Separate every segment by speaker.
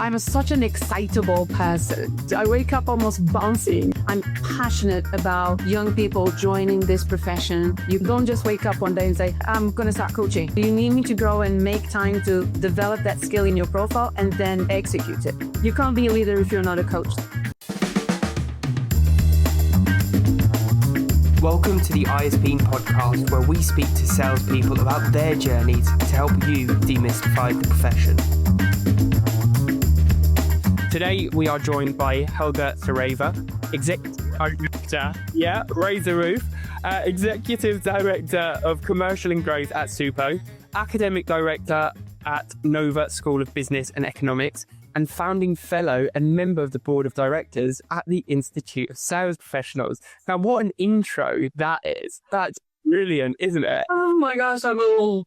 Speaker 1: I'm such an excitable person. I wake up almost bouncing. I'm passionate about young people joining this profession. You don't just wake up one day and say, I'm going to start coaching. You need me to grow and make time to develop that skill in your profile and then execute it. You can't be a leader if you're not a coach.
Speaker 2: Welcome to the ISP podcast, where we speak to salespeople about their journeys to help you demystify the profession. Today, we are joined by Helga Saraiva, Executive Director, raise the roof, Executive Director of Commercial and Growth at Supo, Academic Director at Nova School of Business and Economics, and founding fellow and member of the board of directors at the Institute of Sales Professionals. Now, what an intro that is. That's brilliant, isn't it?
Speaker 1: Oh my gosh, I'm old.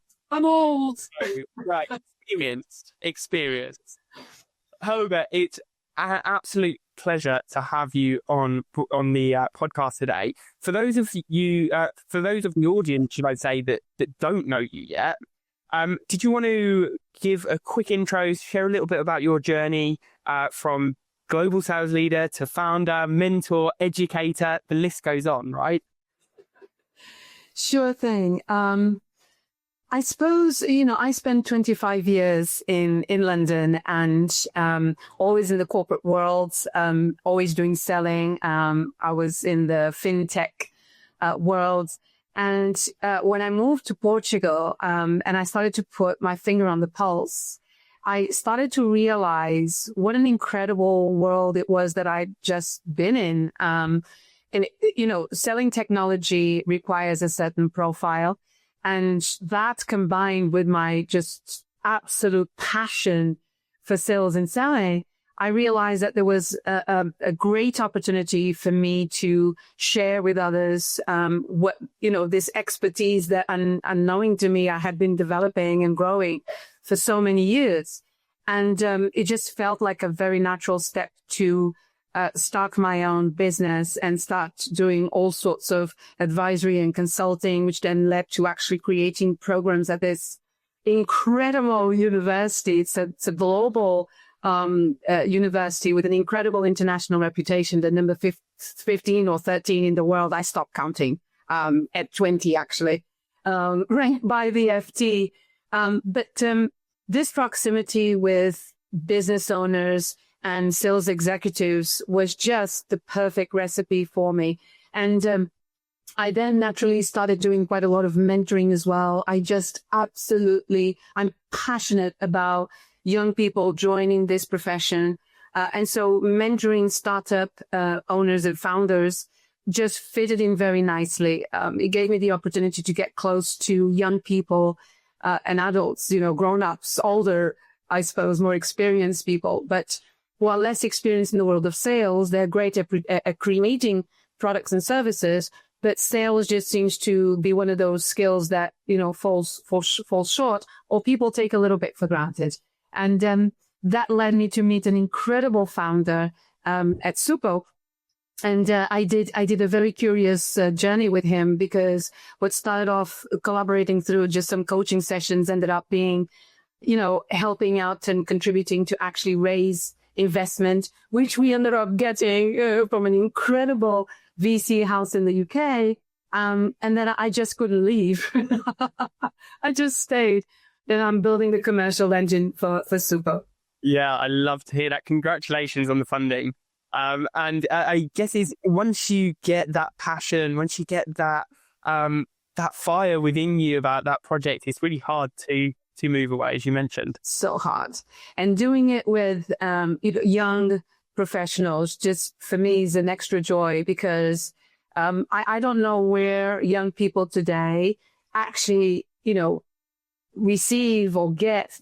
Speaker 2: Right, experienced. Helga, it's an absolute pleasure to have you on the podcast today. For those of the audience, should I say, that don't know you yet, did you want to give a quick intro, share a little bit about your journey from global sales leader to founder, mentor, educator? The list goes on, right?
Speaker 1: Sure thing. I suppose, I spent 25 years in London and always in the corporate world, always doing selling. I was in the fintech world. And when I moved to Portugal and I started to put my finger on the pulse, I started to realize what an incredible world it was that I'd just been in. And, selling technology requires a certain profile. And that combined with my just absolute passion for sales and selling, I realized that there was a great opportunity for me to share with others this expertise that unknowing to me I had been developing and growing for so many years. And it just felt like a very natural step to start my own business and start doing all sorts of advisory and consulting, which then led to actually creating programs at this incredible university. It's a global university with an incredible international reputation, the number 15 or 13 in the world. I stopped counting at 20, actually, ranked by the FT. But this proximity with business owners and sales executives was just the perfect recipe for me. And I then naturally started doing quite a lot of mentoring as well. I'm passionate about young people joining this profession. And so mentoring startup owners and founders just fitted in very nicely. It gave me the opportunity to get close to young people and adults, grown-ups, older, I suppose, more experienced people. But while less experienced in the world of sales, they're great at creating products and services. But sales just seems to be one of those skills that, falls short, or people take a little bit for granted. And that led me to meet an incredible founder at Supo. And I did a very curious journey with him, because what started off collaborating through just some coaching sessions ended up being, helping out and contributing to actually raise investment, which we ended up getting from an incredible VC house in the UK. And then I just couldn't leave. I just stayed. Then I'm building the commercial engine for Supo.
Speaker 2: Yeah, I love to hear that. Congratulations on the funding. And I guess once you get that passion, once you get that fire within you about that project, it's really hard to move away, as you mentioned.
Speaker 1: So hard. And doing it with young professionals, just for me, is an extra joy, because I don't know where young people today actually, receive or get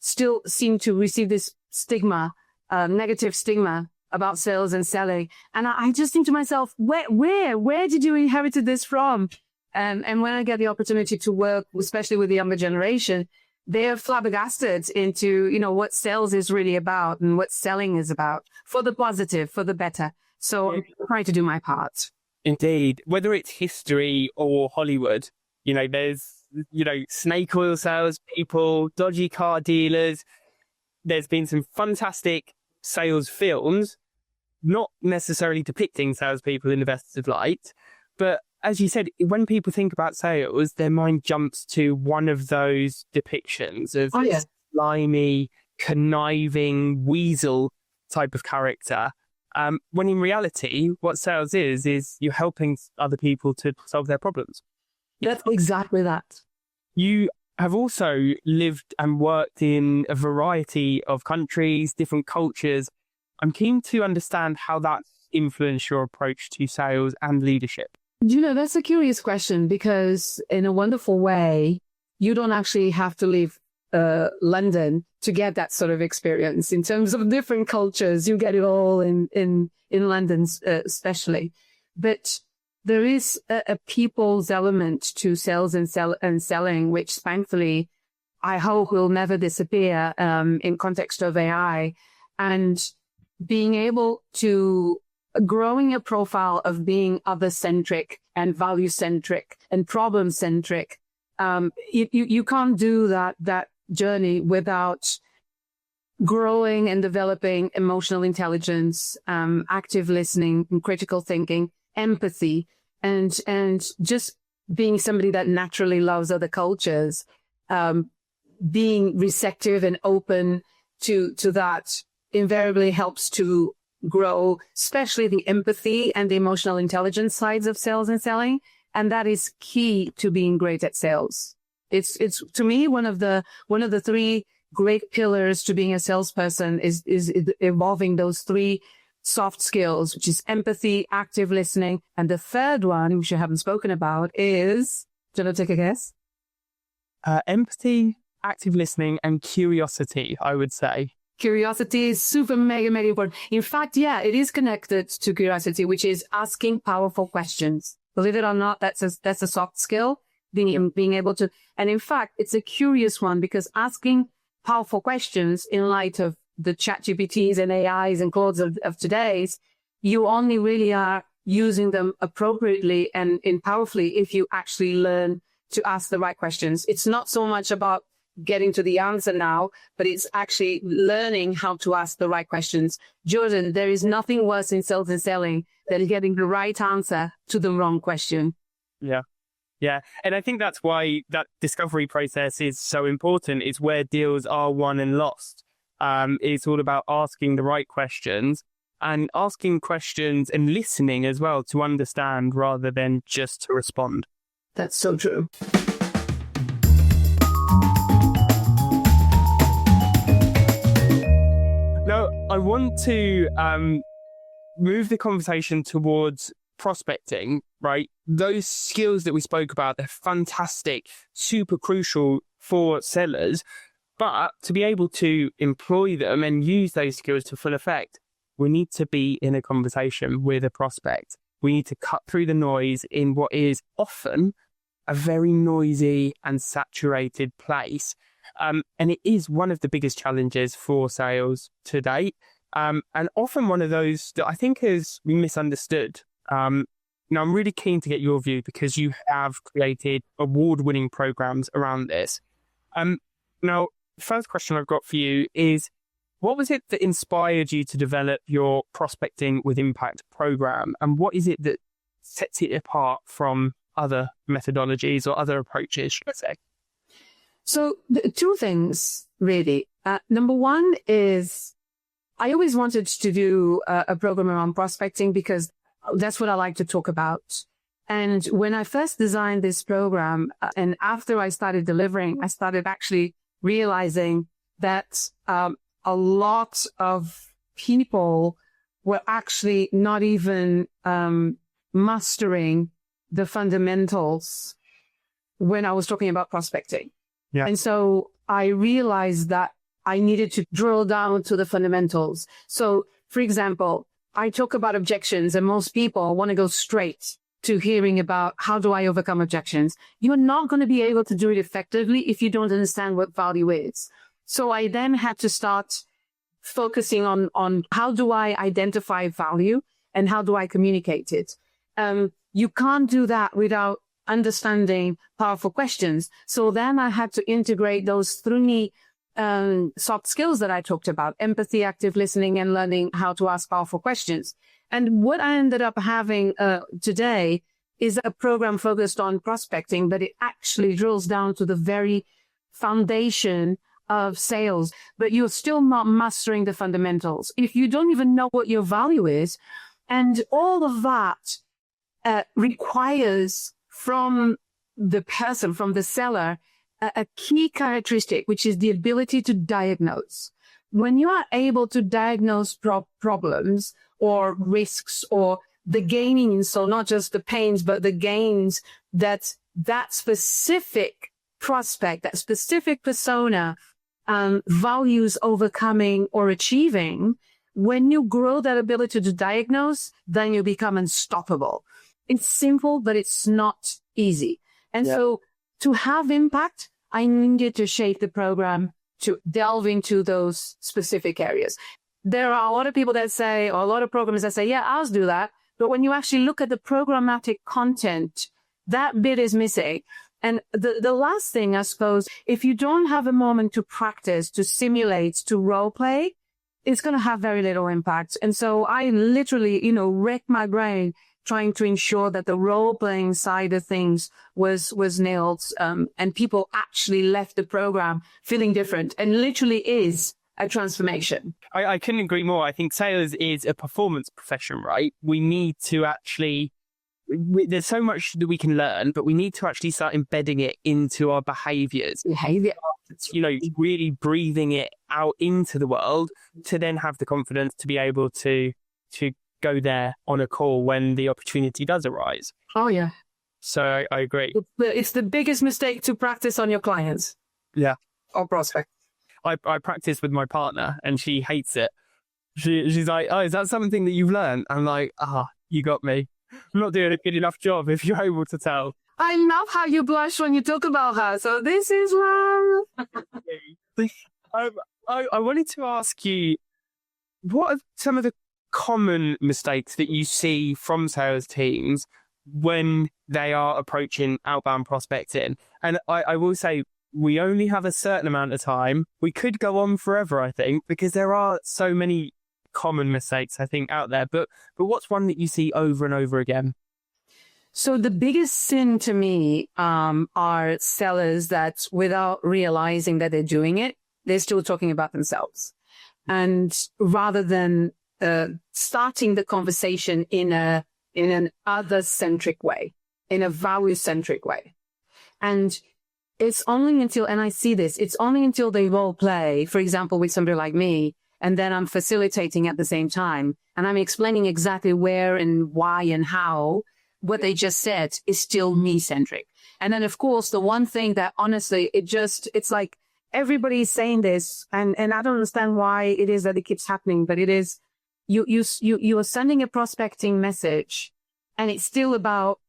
Speaker 1: still seem to receive this stigma, negative stigma about sales and selling. And I just think to myself, where did you inherit this from? And when I get the opportunity to work, especially with the younger generation, they're flabbergasted into, what sales is really about and what selling is about, for the positive, for the better. So I'm trying to do my part.
Speaker 2: Indeed. Whether it's history or Hollywood, there's, snake oil salespeople, dodgy car dealers. there's been some fantastic sales films, not necessarily depicting salespeople in the best of light, but as you said, when people think about sales, their mind jumps to one of those depictions of slimy, conniving, weasel type of character. When in reality, what sales is you're helping other people to solve their problems.
Speaker 1: That's exactly that.
Speaker 2: You have also lived and worked in a variety of countries, different cultures. I'm keen to understand how that influenced your approach to sales and leadership.
Speaker 1: That's a curious question, because in a wonderful way, you don't actually have to leave London to get that sort of experience. In terms of different cultures, you get it all in London, especially. But there is a people's element to sales and selling, which thankfully I hope will never disappear in context of AI. And being able to growing a profile of being other-centric and value-centric and problem-centric. You can't do that journey without growing and developing emotional intelligence, active listening, and critical thinking, empathy, and just being somebody that naturally loves other cultures, being receptive and open to that invariably helps to grow, especially the empathy and the emotional intelligence sides of sales and selling. And that is key to being great at sales. It's to me, one of the three great pillars to being a salesperson is evolving those three soft skills, which is empathy, active listening. And the third one, which I haven't spoken about, is, do you want to take a guess?
Speaker 2: Empathy, active listening, and curiosity, I would say.
Speaker 1: Curiosity is super mega important. In fact, it is connected to curiosity, which is asking powerful questions. Believe it or not, that's a soft skill, being able to. And in fact, it's a curious one, because asking powerful questions in light of the ChatGPTs and AIs and Claudes of today's, you only really are using them appropriately and powerfully if you actually learn to ask the right questions. It's not so much about getting to the answer now, but it's actually learning how to ask the right questions. Jordan, there is nothing worse in sales and selling than getting the right answer to the wrong question.
Speaker 2: Yeah. And I think that's why that discovery process is so important. It's where deals are won and lost. It's all about asking the right questions and asking questions and listening as well to understand rather than just to respond.
Speaker 1: That's so true.
Speaker 2: Now, I want to move the conversation towards prospecting, right? Those skills that we spoke about, they're fantastic, super crucial for sellers. But to be able to employ them and use those skills to full effect, we need to be in a conversation with a prospect. We need to cut through the noise in what is often a very noisy and saturated place. And it is one of the biggest challenges for sales to date. And often one of those that I think has been misunderstood. Now, I'm really keen to get your view because you have created award-winning programs around this. Now, the first question I've got for you is, what was it that inspired you to develop your Prospecting with Impact program? And what is it that sets it apart from other methodologies or other approaches, should I say?
Speaker 1: So two things, really. Number one is I always wanted to do a program around prospecting because that's what I like to talk about. And when I first designed this program and after I started delivering, I started actually realizing that a lot of people were actually not even mastering the fundamentals when I was talking about prospecting.
Speaker 2: Yeah.
Speaker 1: And so I realized that I needed to drill down to the fundamentals. So, for example, I talk about objections and most people want to go straight to hearing about how do I overcome objections. You're not going to be able to do it effectively if you don't understand what value is. So I then had to start focusing on how do I identify value and how do I communicate it. You can't do that without understanding powerful questions. So then I had to integrate those three soft skills that I talked about, empathy, active listening, and learning how to ask powerful questions. And what I ended up having today is a program focused on prospecting, but it actually drills down to the very foundation of sales, but you're still not mastering the fundamentals. If you don't even know what your value is, and all of that requires from the person, from the seller, a key characteristic, which is the ability to diagnose. When you are able to diagnose problems or risks or the gains, so not just the pains, but the gains that specific prospect, that specific persona values overcoming or achieving, when you grow that ability to diagnose, then you become unstoppable. It's simple, but it's not easy. And so to have impact, I needed to shape the program to delve into those specific areas. There are a lot of people that say, or a lot of programs that say, yeah, I'll do that. But when you actually look at the programmatic content, that bit is missing. And the last thing, I suppose, if you don't have a moment to practice, to simulate, to role play, it's going to have very little impact. And so I literally, wrecked my brain trying to ensure that the role-playing side of things was nailed, and people actually left the program feeling different, and literally is a transformation.
Speaker 2: I couldn't agree more. I think sales is a performance profession, right? We need to actually, there's so much that we can learn, but we need to actually start embedding it into our behaviors. Really breathing it out into the world to then have the confidence to be able to go there on a call when the opportunity does arise.
Speaker 1: Oh, yeah.
Speaker 2: So I agree.
Speaker 1: It's the biggest mistake to practice on your clients.
Speaker 2: Yeah.
Speaker 1: Or prospect.
Speaker 2: I practice with my partner and she hates it. She's like, oh, is that something that you've learned? I'm like, you got me. I'm not doing a good enough job if you're able to tell.
Speaker 1: I love how you blush when you talk about her. So this is wrong.
Speaker 2: I wanted to ask you, what are some of the common mistakes that you see from sales teams when they are approaching outbound prospecting? And I will say, we only have a certain amount of time. We could go on forever, I think, because there are so many common mistakes, I think, out there. But what's one that you see over and over again?
Speaker 1: So the biggest sin to me are sellers that, without realizing that they're doing it, they're still talking about themselves. And rather than starting the conversation in an other-centric way, in a value-centric way. And it's only until, and I see this, it's only until they role play, for example, with somebody like me, and then I'm facilitating at the same time, and I'm explaining exactly where and why and how what they just said is still me-centric. And then, of course, the one thing that honestly, it's like everybody's saying this, and I don't understand why it is that it keeps happening, but it is, you are sending a prospecting message, and it's still about,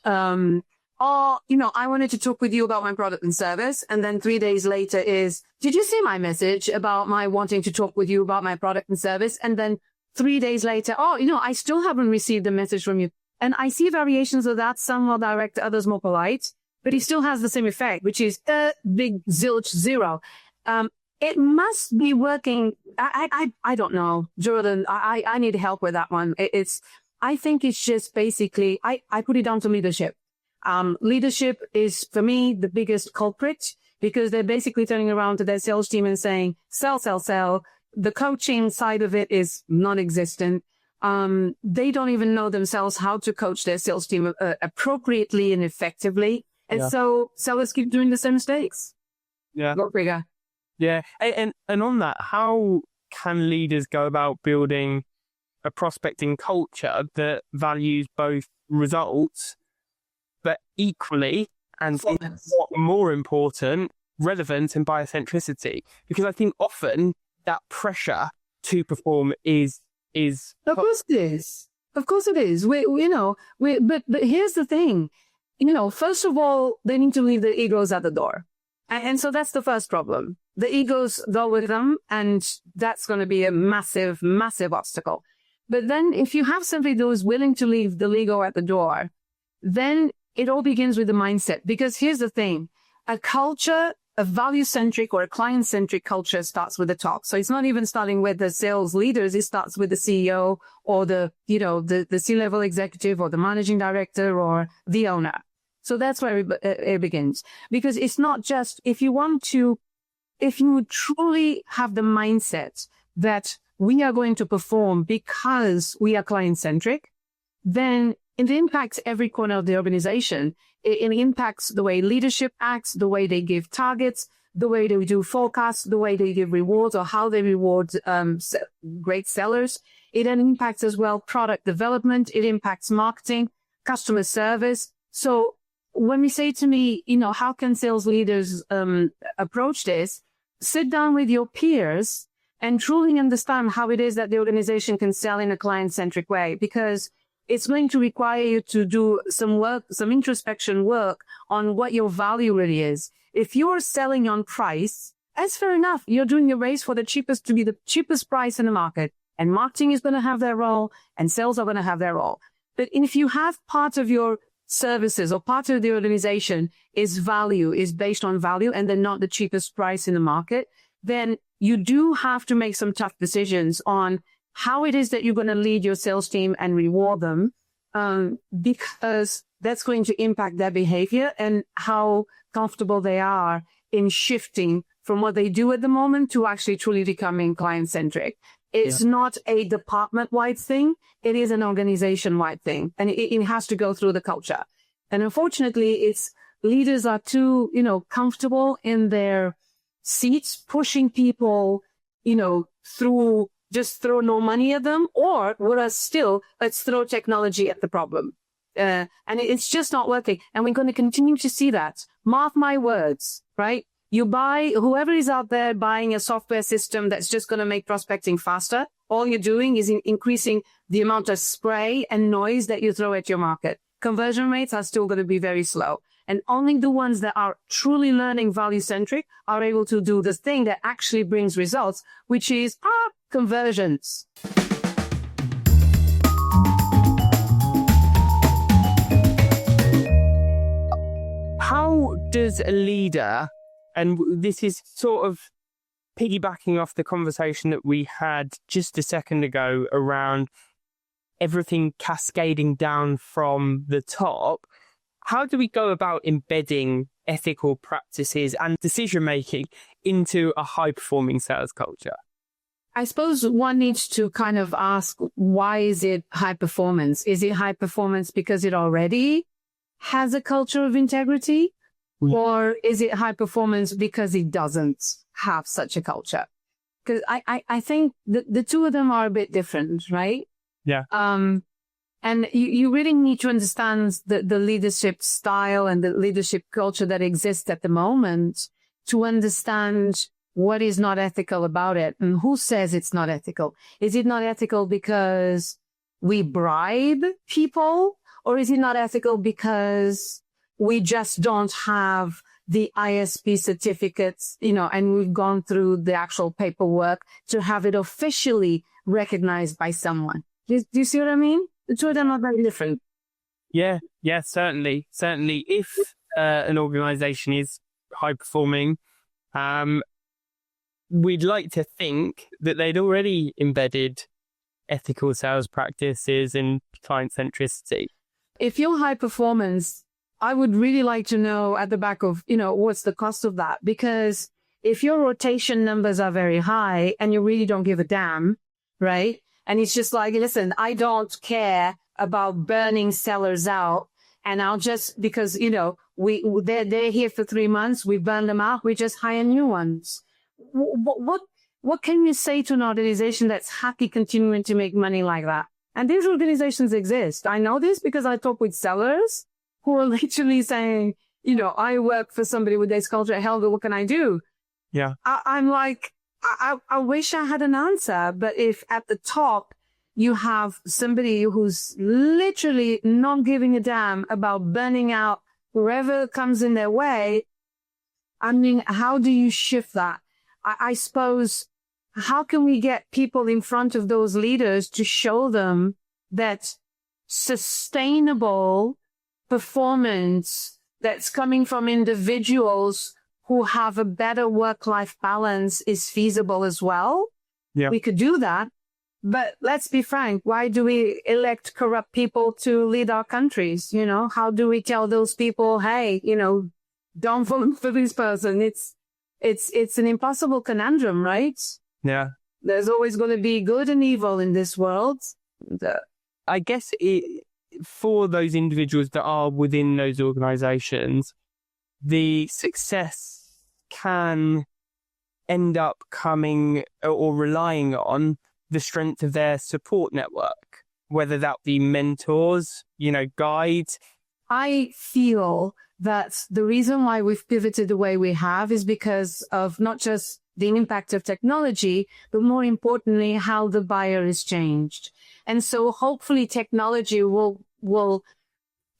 Speaker 1: I wanted to talk with you about my product and service. And then 3 days later is, did you see my message about my wanting to talk with you about my product and service? And then 3 days later, I still haven't received a message from you. And I see variations of that, some more direct, others more polite, but it still has the same effect, which is big zilch zero. It must be working. I don't know, Jordan. I need help with that one. I think it's just basically, I put it down to leadership. Leadership is, for me, the biggest culprit, because they're basically turning around to their sales team and saying, sell, sell, sell. The coaching side of it is non-existent. They don't even know themselves how to coach their sales team appropriately and effectively. And so sellers keep doing the same mistakes.
Speaker 2: Yeah.
Speaker 1: Go figure.
Speaker 2: Yeah. And on that, how can leaders go about building a prospecting culture that values both results, but equally, and what more important, relevance and biocentricity? Because I think often that pressure to perform is.
Speaker 1: Of course it is. Of course it is. But here's the thing. First of all, they need to leave the egos at the door. And so that's the first problem. The egos go with them, and that's going to be a massive, massive obstacle. But then if you have somebody who is willing to leave the ego at the door, then it all begins with the mindset. Because here's the thing. A culture a value-centric or a client-centric culture starts with the top. So it's not even starting with the sales leaders. It starts with the CEO or the C-level executive or the managing director or the owner. So that's where it begins. Because it's not just, if you truly have the mindset that we are going to perform because we are client-centric, then it impacts every corner of the organization. It impacts the way leadership acts, the way they give targets, the way they do forecasts, the way they give rewards or how they reward great sellers. It then impacts as well product development. It impacts marketing, customer service. So when we say to me, how can sales leaders approach this? Sit down with your peers and truly understand how it is that the organization can sell in a client-centric way, because it's going to require you to do some work, some introspection work on what your value really is. If you're selling on price, that's fair enough. You're doing a race for the cheapest to be the cheapest price in the market. And marketing is going to have their role and sales are going to have their role. But if you have part of your services or part of the organization is based on value and they're not the cheapest price in the market, then you do have to make some tough decisions on how it is that you're going to lead your sales team and reward them, because that's going to impact their behavior and how comfortable they are in shifting from what they do at the moment to actually truly becoming client-centric. It's not a department-wide thing. It is an organization-wide thing, and it has to go through the culture. And unfortunately, leaders are too, comfortable in their seats, pushing people, through just throw no money at them, or whereas still, let's throw technology at the problem. And it's just not working. And we're going to continue to see that. Mark my words, right? You buy, whoever is out there buying a software system that's just going to make prospecting faster, all you're doing is increasing the amount of spray and noise that you throw at your market. Conversion rates are still going to be very slow. And only the ones that are truly learning value-centric are able to do the thing that actually brings results, which is conversions.
Speaker 2: How does a leader, and this is sort of piggybacking off the conversation that we had just a second ago around everything cascading down from the top, how do we go about embedding ethical practices and decision-making into a high-performing sales culture?
Speaker 1: I suppose one needs to kind of ask, why is it high performance? Is it high performance because it already has a culture of integrity? Or is it high performance because it doesn't have such a culture? Because I think the two of them are a bit different, right?
Speaker 2: Yeah.
Speaker 1: And you really need to understand the leadership style and the leadership culture that exists at the moment to understand what is not ethical about it and who says it's not ethical. Is it not ethical because we bribe people, or is it not ethical because we just don't have the ISP certificates, and we've gone through the actual paperwork to have it officially recognized by someone? Do you see what I mean? The two of them are very different.
Speaker 2: Yeah, certainly. Certainly, if an organization is high performing, we'd like to think that they'd already embedded ethical sales practices and client centricity.
Speaker 1: If you're high performance, I would really like to know at the back of, what's the cost of that? Because if your rotation numbers are very high and you really don't give a damn, right? And it's just like, listen, I don't care about burning sellers out. And I'll just, because, they're here for 3 months. We burn them out. We just hire new ones. What can you say to an organization that's happy continuing to make money like that? And these organizations exist. I know this because I talk with sellers who are literally saying, I work for somebody with this culture. Helga, what can I do?
Speaker 2: Yeah.
Speaker 1: I'm like, I wish I had an answer, but if at the top you have somebody who's literally not giving a damn about burning out whoever comes in their way, I mean, how do you shift that? I suppose, how can we get people in front of those leaders to show them that sustainable performance that's coming from individuals who have a better work-life balance is feasible as well.
Speaker 2: Yeah.
Speaker 1: We could do that. But let's be frank, why do we elect corrupt people to lead our countries? You know, how do we tell those people, hey, you know, don't vote for this person? It's an impossible conundrum, right?
Speaker 2: Yeah.
Speaker 1: There's always going to be good and evil in this world.
Speaker 2: I guess for those individuals that are within those organizations, the success can end up coming or relying on the strength of their support network, whether that be mentors, you know, guides.
Speaker 1: I feel that the reason why we've pivoted the way we have is because of not just the impact of technology, but more importantly, how the buyer is changed. And so hopefully technology will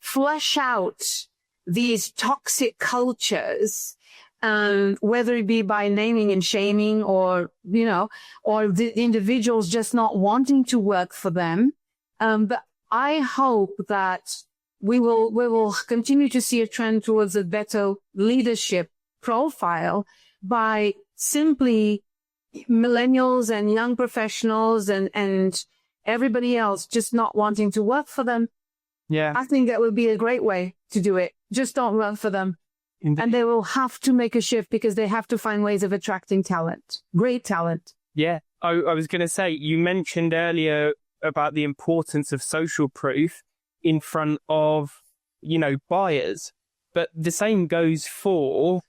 Speaker 1: flush out these toxic cultures, whether it be by naming and shaming or, you know, or the individuals just not wanting to work for them. But I hope that we will continue to see a trend towards a better leadership profile by simply millennials and young professionals and everybody else just not wanting to work for them.
Speaker 2: Yeah.
Speaker 1: I think that would be a great way to do it. Just don't work for them.
Speaker 2: Indeed.
Speaker 1: And they will have to make a shift because they have to find ways of attracting talent, great talent.
Speaker 2: Yeah. I was going to say, you mentioned earlier about the importance of social proof in front of, you know, buyers, but the same goes for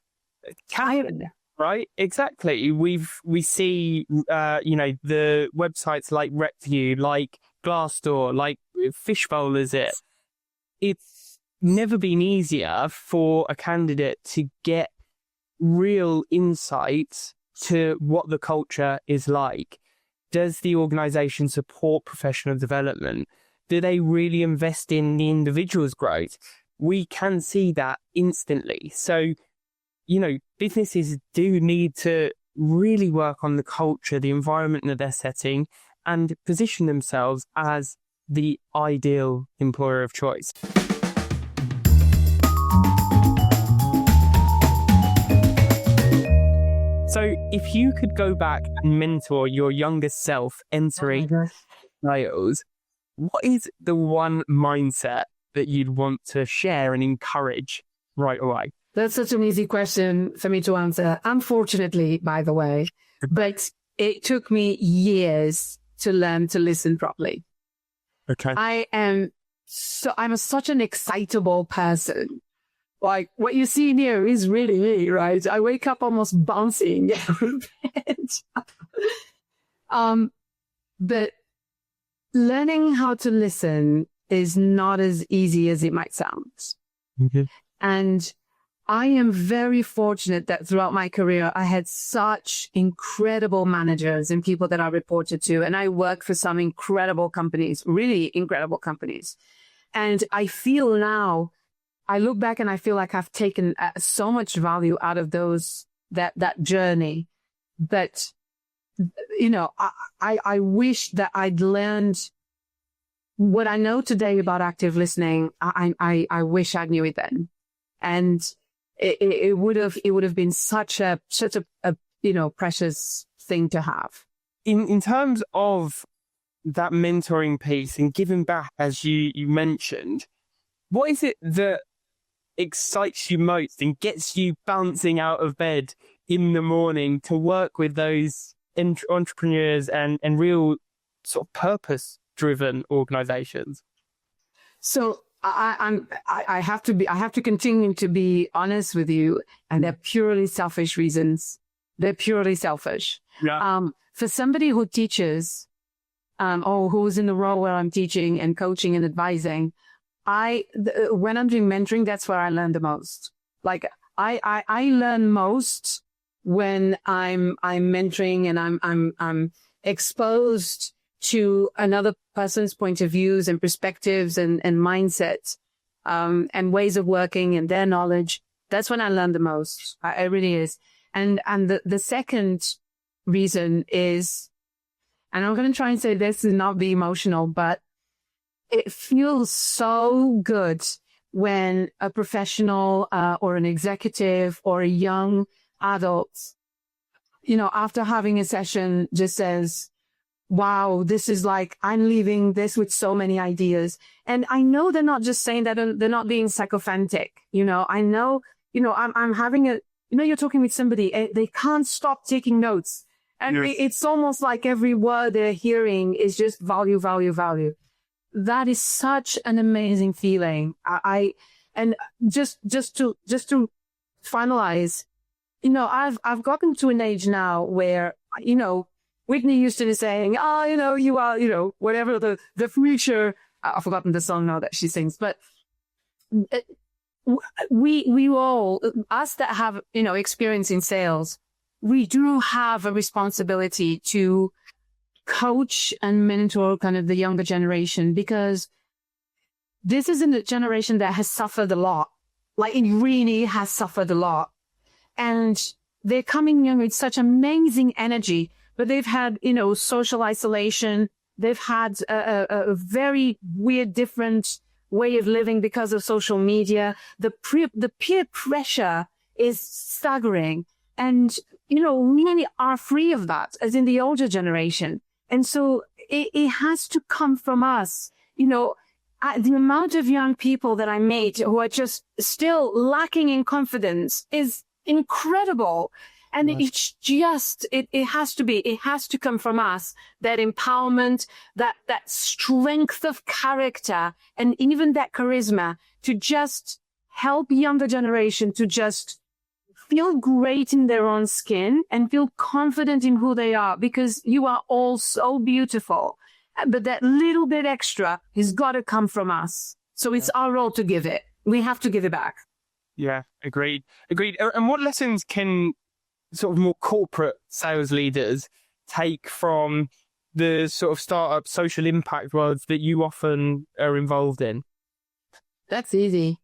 Speaker 2: talent, right? Exactly. We see, you know, the websites like RecView, like Glassdoor, like Fishbowl, is it? It's never been easier for a candidate to get real insights to what the culture is like. Does the organization support professional development? Do they really invest in the individual's growth? We can see that instantly. So, you know, businesses do need to really work on the culture, the environment that they're setting, and position themselves as the ideal employer of choice. So if you could go back and mentor your younger self entering sales, what is the one mindset that you'd want to share and encourage right away?
Speaker 1: That's such an easy question for me to answer. Unfortunately, by the way, but it took me years to learn to listen properly.
Speaker 2: Okay.
Speaker 1: I'm such an excitable person. Like what you see here is really me, right? I wake up almost bouncing out of bed. But learning how to listen is not as easy as it might sound.
Speaker 2: Mm-hmm.
Speaker 1: And I am very fortunate that throughout my career, I had such incredible managers and people that I reported to. And I worked for some incredible companies, really incredible companies. And I feel now, I look back and I feel like I've taken so much value out of that journey. But, you know, I wish that I'd learned what I know today about active listening. I wish I knew it then. And it would have been such a you know, precious thing to have.
Speaker 2: In terms of that mentoring piece and giving back, as you mentioned, what is it that excites you most and gets you bouncing out of bed in the morning to work with those entrepreneurs and real sort of purpose-driven organizations? So
Speaker 1: I have to continue to be honest with you, and they're purely selfish reasons. They're purely selfish.
Speaker 2: Yeah.
Speaker 1: For somebody who teaches, or who's in the role where I'm teaching and coaching and advising, when I'm doing mentoring, that's where I learn the most. Like I learn most when I'm mentoring and I'm exposed to another person's point of views and perspectives and mindsets, and ways of working and their knowledge. That's when I learn the most. It really is. And the second reason is, and I'm going to try and say this and not be emotional, but it feels so good when a professional or an executive or a young adult, after having a session just says, wow, this is like, I'm leaving this with so many ideas. And I know they're not just saying that, they're not being sycophantic. I know, I'm having you're talking with somebody, they can't stop taking notes. And
Speaker 2: Yes.
Speaker 1: it's almost like every word they're hearing is just value, value, value. That is such an amazing feeling. And just to finalize, I've gotten to an age now where, Whitney Houston is saying, you are, whatever the future. I've forgotten the song now that she sings, but we all, us that have, experience in sales, we do have a responsibility to coach and mentor kind of the younger generation, because this isn't a generation that has suffered a lot. Like, it really has suffered a lot. And they're coming young with such amazing energy, but they've had, social isolation. They've had a very weird, different way of living because of social media. The peer pressure is staggering. And, we are free of that, as in the older generation. And so it has to come from us. The amount of young people that I meet who are just still lacking in confidence is incredible. And
Speaker 2: Right.
Speaker 1: it's just, it has to come from us, that empowerment, that strength of character, and even that charisma to just help younger generation to just feel great in their own skin and feel confident in who they are, because you are all so beautiful. But that little bit extra has got to come from us. So it's our role to give it. We have to give it back.
Speaker 2: Yeah, agreed. And what lessons can sort of more corporate sales leaders take from the sort of startup social impact worlds that you often are involved in?
Speaker 1: That's easy.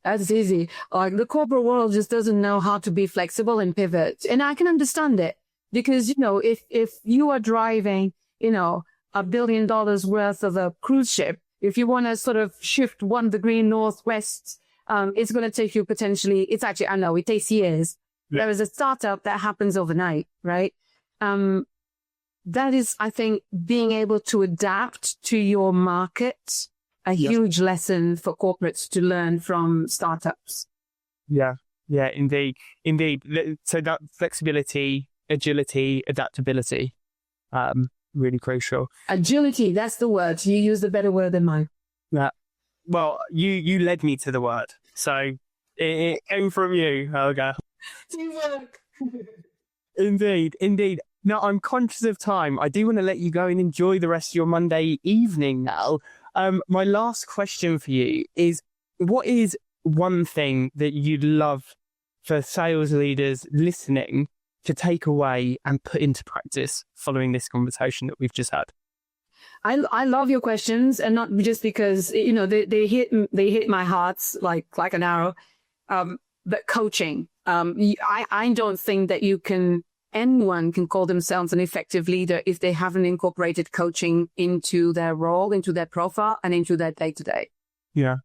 Speaker 1: Like, the corporate world just doesn't know how to be flexible and pivot. And I can understand it, because, if you are driving, $1 billion worth of a cruise ship, if you want to sort of shift 1 degree northwest, it's going to take you potentially, it takes years. Yeah. There is a startup that happens overnight, right? That is, I think, being able to adapt to your market, a huge lesson for corporates to learn from startups.
Speaker 2: Yeah, indeed. So that flexibility, agility, adaptability, really crucial.
Speaker 1: Agility, that's the word. You used a better word than mine.
Speaker 2: Yeah. Well, you led me to the word, so it came from you, Helga.
Speaker 1: Teamwork.
Speaker 2: Indeed. Now, I'm conscious of time. I do want to let you go and enjoy the rest of your Monday evening now. My last question for you is, what is one thing that you'd love for sales leaders listening to take away and put into practice following this conversation that we've just had?
Speaker 1: I love your questions, and not just because, they hit my heart like an arrow. But coaching, I don't think that anyone can call themselves an effective leader if they haven't incorporated coaching into their role, into their profile, and into their day-to-day.
Speaker 2: Yeah.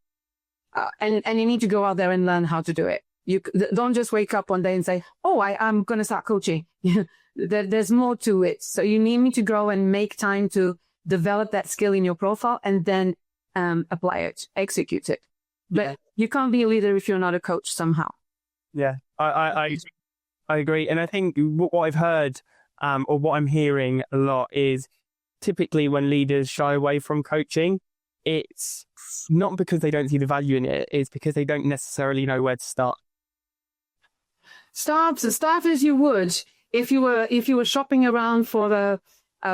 Speaker 1: And you need to go out there and learn how to do it. You don't just wake up one day and say, I'm going to start coaching. There's more to it. So you need to grow and make time to develop that skill in your profile, and then apply it, execute it. But you can't be a leader if you're not a coach somehow.
Speaker 2: Yeah, I agree. And I think what I've heard, or what I'm hearing a lot, is typically when leaders shy away from coaching, it's not because they don't see the value in it, it's because they don't necessarily know where to start.
Speaker 1: Start as you would if you were shopping around for the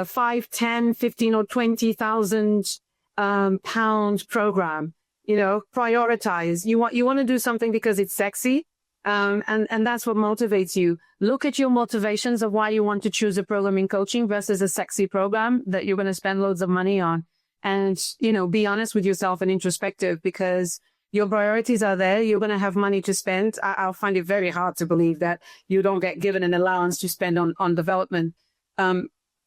Speaker 1: 5, 10, 15 or 20,000 pound program. Prioritize. You want to do something because it's sexy. And that's what motivates you. Look at your motivations of why you want to choose a program in coaching versus a sexy program that you're going to spend loads of money on. And, be honest with yourself and introspective, because your priorities are there. You're going to have money to spend. I'll find it very hard to believe that you don't get given an allowance to spend on development.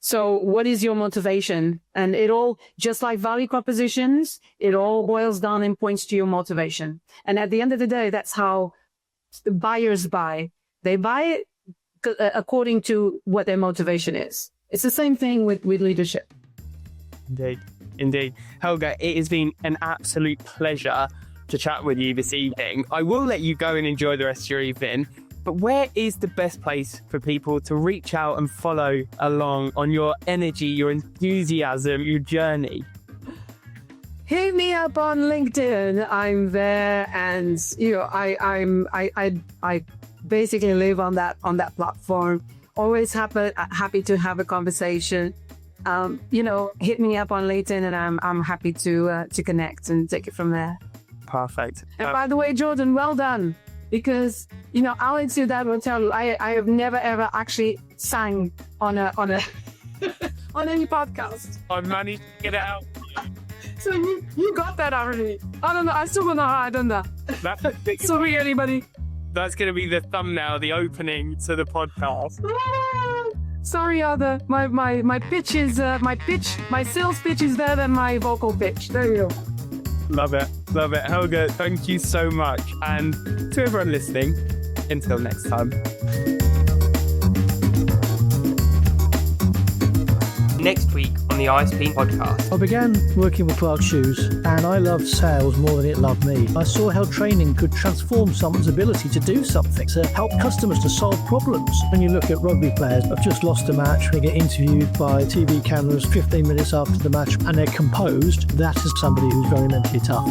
Speaker 1: So what is your motivation? And it all, just like value propositions, it all boils down and points to your motivation. And at the end of the day, that's how the buyers buy. They buy it according to what their motivation is. It's the same thing with leadership.
Speaker 2: Indeed. Helga, it has been an absolute pleasure to chat with you this evening. I will let you go and enjoy the rest of your evening, but where is the best place for people to reach out and follow along on your energy, your enthusiasm, your journey?
Speaker 1: Hit me up on LinkedIn. I'm there, and I basically live on that platform. Always happy to have a conversation. Hit me up on LinkedIn, and I'm happy to connect and take it from there.
Speaker 2: Perfect.
Speaker 1: And by the way, Jordan, well done. Because, Alex, your dad will tell you, I have never ever actually sang on a on any podcast.
Speaker 2: I managed to get it out.
Speaker 1: So you got that already. I don't know. I still don't know how I done that. Sorry, anybody.
Speaker 2: That's going to be the thumbnail, the opening to the podcast.
Speaker 1: Sorry, Ada. My pitch is my sales pitch is better than my vocal pitch. There you go.
Speaker 2: Love it. Helga, thank you so much. And to everyone listening, until next time. Next week on the ISP podcast.
Speaker 3: I began working with Clark Shoes, and I loved sales more than it loved me. I saw how training could transform someone's ability to do something, to help customers to solve problems. When you look at rugby players who've just lost a match, they get interviewed by TV cameras 15 minutes after the match, and they're composed. That is somebody who's very mentally tough.